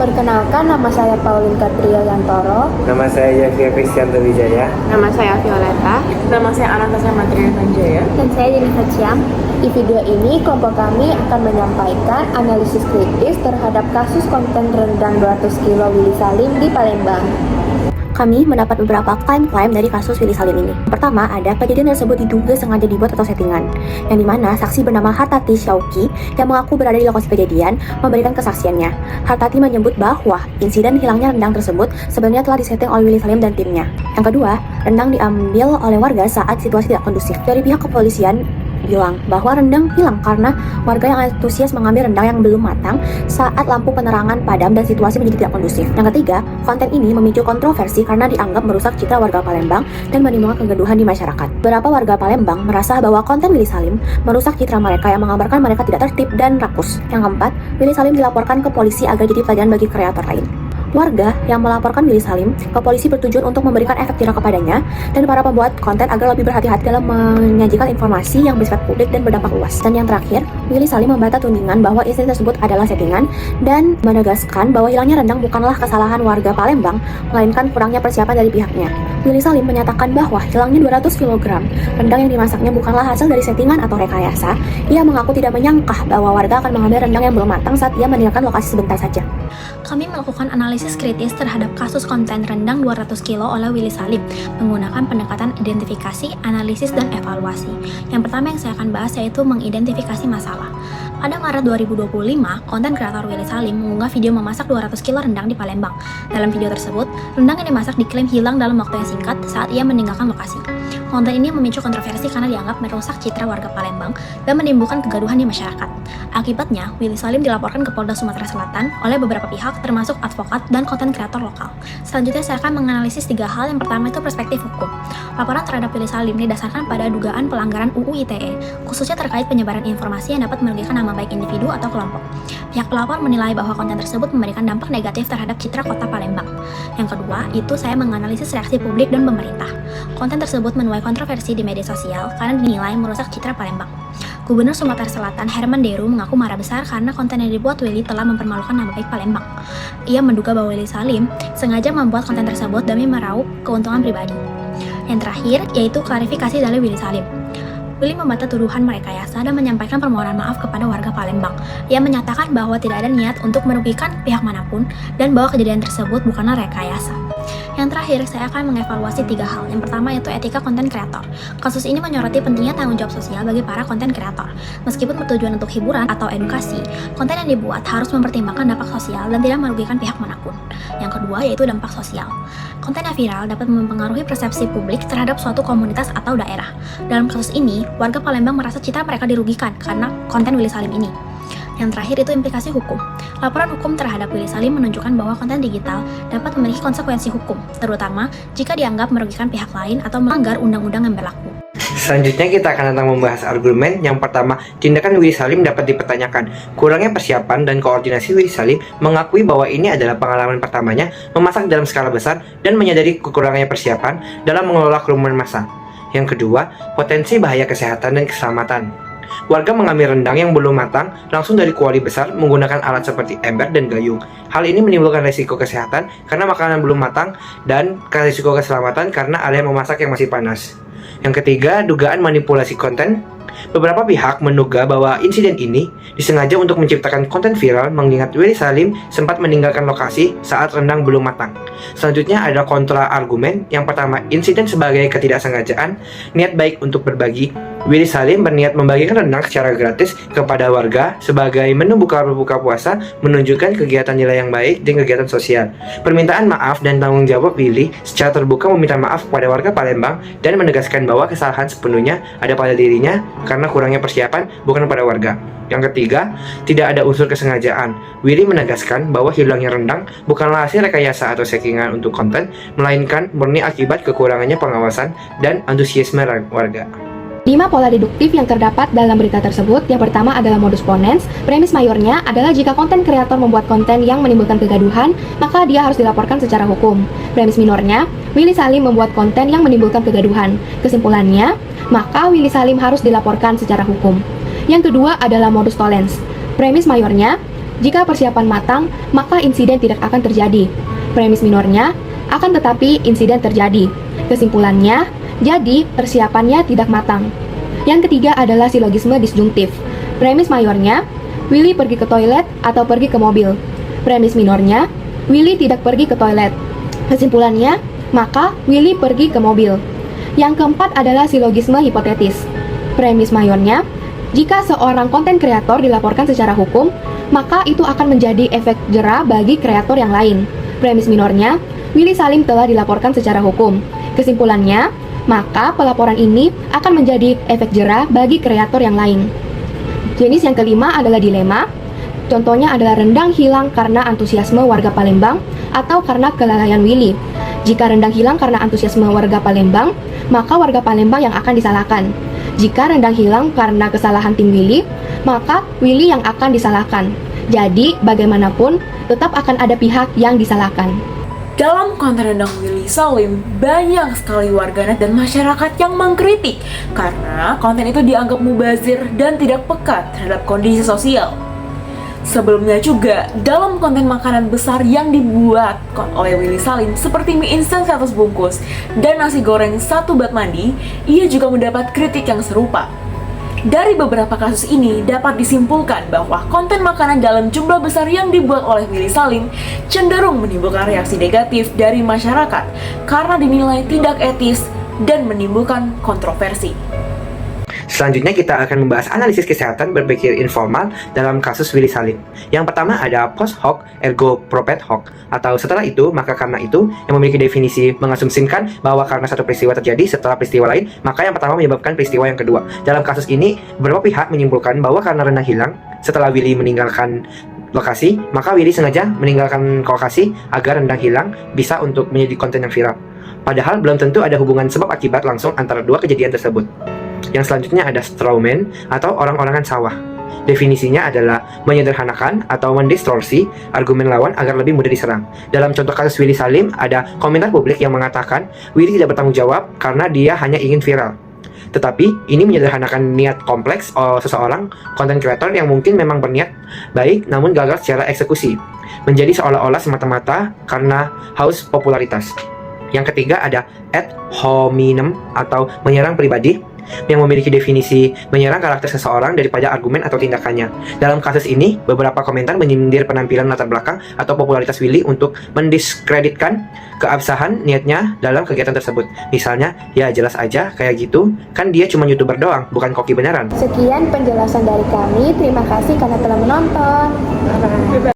Perkenalkan, nama saya Pauline Katria Yantoro. Nama saya Yafia Kristianto Wijaya. Nama saya Violeta. Nama saya Anastasia Matria Sanjaya. Dan saya Jennifer Chiam. Di video ini, kelompok kami akan menyampaikan analisis kritis terhadap kasus konten rendang 200 kilo Willy Salim di Palembang. Kami mendapat beberapa klaim-klaim dari kasus Willy Salim ini. Pertama, ada kejadian tersebut diduga sengaja dibuat atau settingan, yang dimana saksi bernama Hartati Syauki yang mengaku berada di lokasi kejadian memberikan kesaksiannya. Hartati menyebut bahwa insiden hilangnya rendang tersebut sebenarnya telah disetting oleh Willy Salim dan timnya. Yang kedua, rendang diambil oleh warga saat situasi tidak kondusif. Dari pihak kepolisian bilang bahwa rendang hilang karena warga yang antusias mengambil rendang yang belum matang saat lampu penerangan padam dan situasi menjadi tidak kondusif. Yang ketiga, konten ini memicu kontroversi karena dianggap merusak citra warga Palembang dan menimbulkan kegaduhan di masyarakat. Beberapa warga Palembang merasa bahwa konten Willy Salim merusak citra mereka yang menggambarkan mereka tidak tertib dan rakus. Yang keempat, Willy Salim dilaporkan ke polisi agar jadi pelajaran bagi kreator lain. Warga yang melaporkan Willy Salim ke polisi bertujuan untuk memberikan efek jerah kepadanya dan para pembuat konten agar lebih berhati-hati dalam menyajikan informasi yang bersifat publik dan berdampak luas. Dan yang terakhir, Willy Salim membantah tudingan bahwa insiden tersebut adalah settingan dan menegaskan bahwa hilangnya rendang bukanlah kesalahan warga Palembang, melainkan kurangnya persiapan dari pihaknya. Willy Salim menyatakan bahwa hilangnya 200 kg rendang yang dimasaknya bukanlah hasil dari settingan atau rekayasa. Ia mengaku tidak menyangka bahwa warga akan mengambil rendang yang belum matang saat ia meninggalkan lokasi sebentar saja. Kami melakukan analisis kritis terhadap kasus konten rendang 200 kilo oleh Willy Salim menggunakan pendekatan identifikasi, analisis, dan evaluasi. Yang pertama yang saya akan bahas yaitu mengidentifikasi masalah. Pada Maret 2025, konten kreator Willy Salim mengunggah video memasak 200 kilo rendang di Palembang. Dalam video tersebut, rendang yang dimasak diklaim hilang dalam waktu yang singkat saat ia meninggalkan lokasi. Konten ini memicu kontroversi karena dianggap merusak citra warga Palembang dan menimbulkan kegaduhan di masyarakat. Akibatnya, Willy Salim dilaporkan ke Polda Sumatera Selatan oleh beberapa pihak termasuk advokat dan konten kreator lokal. Selanjutnya saya akan menganalisis 3 hal. Yang pertama itu perspektif hukum. Laporan terhadap Willy Salim didasarkan pada dugaan pelanggaran UU ITE, khususnya terkait penyebaran informasi yang dapat merugikan nama baik individu atau kelompok. Pihak pelapor menilai bahwa konten tersebut memberikan dampak negatif terhadap citra kota Palembang. Yang kedua, itu saya menganalisis reaksi publik dan pemerintah. Konten tersebut menuai kontroversi di media sosial karena dinilai merusak citra Palembang. Gubernur Sumatera Selatan Herman Deru mengaku marah besar karena konten yang dibuat Willy telah mempermalukan nama baik Palembang. Ia menduga bahwa Willy Salim sengaja membuat konten tersebut demi meraup keuntungan pribadi. Yang terakhir, yaitu klarifikasi dari Willy Salim. Willy membantah tuduhan merekayasa dan menyampaikan permohonan maaf kepada warga Palembang. Ia menyatakan bahwa tidak ada niat untuk merugikan pihak manapun dan bahwa kejadian tersebut bukanlah rekayasa. Yang terakhir, saya akan mengevaluasi 3 hal. Yang pertama yaitu etika konten kreator. Kasus ini menyoroti pentingnya tanggung jawab sosial bagi para konten kreator. Meskipun bertujuan untuk hiburan atau edukasi, konten yang dibuat harus mempertimbangkan dampak sosial dan tidak merugikan pihak manapun. Yang kedua yaitu dampak sosial. Konten yang viral dapat mempengaruhi persepsi publik terhadap suatu komunitas atau daerah. Dalam kasus ini, warga Palembang merasa citra mereka dirugikan karena konten Willy Salim ini. Yang terakhir itu implikasi hukum. Laporan hukum terhadap Willy Salim menunjukkan bahwa konten digital dapat memiliki konsekuensi hukum, terutama jika dianggap merugikan pihak lain atau melanggar undang-undang yang berlaku. Selanjutnya kita akan tentang membahas argumen. Yang pertama, tindakan Willy Salim dapat dipertanyakan. Kurangnya persiapan dan koordinasi Willy Salim mengakui bahwa ini adalah pengalaman pertamanya memasak dalam skala besar dan menyadari kekurangannya persiapan dalam mengelola kerumunan massa. Yang kedua, potensi bahaya kesehatan dan keselamatan. Warga mengambil rendang yang belum matang langsung dari kuali besar menggunakan alat seperti ember dan gayung. Hal ini menimbulkan risiko kesehatan karena makanan belum matang dan risiko keselamatan karena ada yang memasak yang masih panas. Yang ketiga, dugaan manipulasi konten. Beberapa pihak menduga bahwa insiden ini disengaja untuk menciptakan konten viral mengingat Willy Salim sempat meninggalkan lokasi saat rendang belum matang. Selanjutnya ada kontra argumen. Yang pertama, insiden sebagai ketidaksengajaan, niat baik untuk berbagi. Willy Salim berniat membagikan rendang secara gratis kepada warga sebagai menu buka puasa, menunjukkan kegiatan nilai yang baik dan kegiatan sosial. Permintaan maaf dan tanggung jawab Willy secara terbuka meminta maaf kepada warga Palembang dan menegaskan bahwa kesalahan sepenuhnya ada pada dirinya karena kurangnya persiapan, bukan pada warga. Yang ketiga, tidak ada unsur kesengajaan. Willy menegaskan bahwa hilangnya rendang bukanlah hasil rekayasa atau settingan untuk konten, melainkan murni akibat kekurangannya pengawasan dan antusiasme warga. 5 pola deduktif yang terdapat dalam berita tersebut. Yang pertama adalah modus ponens. Premis mayornya adalah jika konten kreator membuat konten yang menimbulkan kegaduhan, maka dia harus dilaporkan secara hukum. Premis minornya, Willy Salim membuat konten yang menimbulkan kegaduhan. Kesimpulannya, maka Willy Salim harus dilaporkan secara hukum. Yang kedua adalah modus tollens. Premis mayornya, Jika persiapan matang, maka insiden tidak akan terjadi. Premis minornya, akan tetapi insiden terjadi. Kesimpulannya, jadi persiapannya tidak matang. Yang ketiga adalah silogisme disjungtif. Premis mayornya, Willy pergi ke toilet atau pergi ke mobil. Premis minornya, Willy tidak pergi ke toilet. Kesimpulannya, maka Willy pergi ke mobil. Yang keempat adalah silogisme hipotetis. Premis mayornya, jika seorang konten kreator dilaporkan secara hukum, maka itu akan menjadi efek jera bagi kreator yang lain. Premis minornya, Willy Salim telah dilaporkan secara hukum. Kesimpulannya, maka pelaporan ini akan menjadi efek jera bagi kreator yang lain. Jenis yang kelima adalah dilema. Contohnya adalah rendang hilang karena antusiasme warga Palembang atau karena kelalaian Willy. Jika rendang hilang karena antusiasme warga Palembang, maka warga Palembang yang akan disalahkan. Jika rendang hilang karena kesalahan tim Willy, maka Willy yang akan disalahkan. Jadi, bagaimanapun, tetap akan ada pihak yang disalahkan. Dalam konten rendang Willy Salim, banyak sekali warganet dan masyarakat yang mengkritik karena konten itu dianggap mubazir dan tidak peka terhadap kondisi sosial. Sebelumnya juga, dalam konten makanan besar yang dibuat oleh Willy Salim seperti mie instan 100 bungkus dan nasi goreng 1 bak mandi, ia juga mendapat kritik yang serupa. Dari beberapa kasus ini dapat disimpulkan bahwa konten makanan dalam jumlah besar yang dibuat oleh Willy Salim cenderung menimbulkan reaksi negatif dari masyarakat karena dinilai tidak etis dan menimbulkan kontroversi. Selanjutnya kita akan membahas analisis kesehatan berpikir informal dalam kasus Willy Salim. Yang pertama ada post hoc ergo propter hoc, atau setelah itu maka karena itu, yang memiliki definisi mengasumsikan bahwa karena satu peristiwa terjadi setelah peristiwa lain, maka yang pertama menyebabkan peristiwa yang kedua. Dalam kasus ini, beberapa pihak menyimpulkan bahwa karena rendang hilang setelah Willy meninggalkan lokasi, maka Willy sengaja meninggalkan lokasi agar rendang hilang bisa untuk menjadi konten yang viral. Padahal belum tentu ada hubungan sebab akibat langsung antara dua kejadian tersebut. Yang selanjutnya ada strawman atau orang-orangan sawah. Definisinya adalah menyederhanakan atau mendistorsi argumen lawan agar lebih mudah diserang. Dalam contoh kasus Willy Salim, ada komentar publik yang mengatakan Willy tidak bertanggung jawab karena dia hanya ingin viral. Tetapi ini menyederhanakan niat kompleks seseorang konten kreator yang mungkin memang berniat baik namun gagal secara eksekusi, menjadi seolah-olah semata-mata karena haus popularitas. Yang ketiga ada ad hominem atau menyerang pribadi, yang memiliki definisi menyerang karakter seseorang daripada argumen atau tindakannya. Dalam kasus ini, beberapa komentar menyindir penampilan latar belakang atau popularitas Willy untuk mendiskreditkan keabsahan niatnya dalam kegiatan tersebut. Misalnya, ya jelas aja kayak gitu, kan dia cuma YouTuber doang, bukan koki beneran. Sekian penjelasan dari kami. Terima kasih karena telah menonton.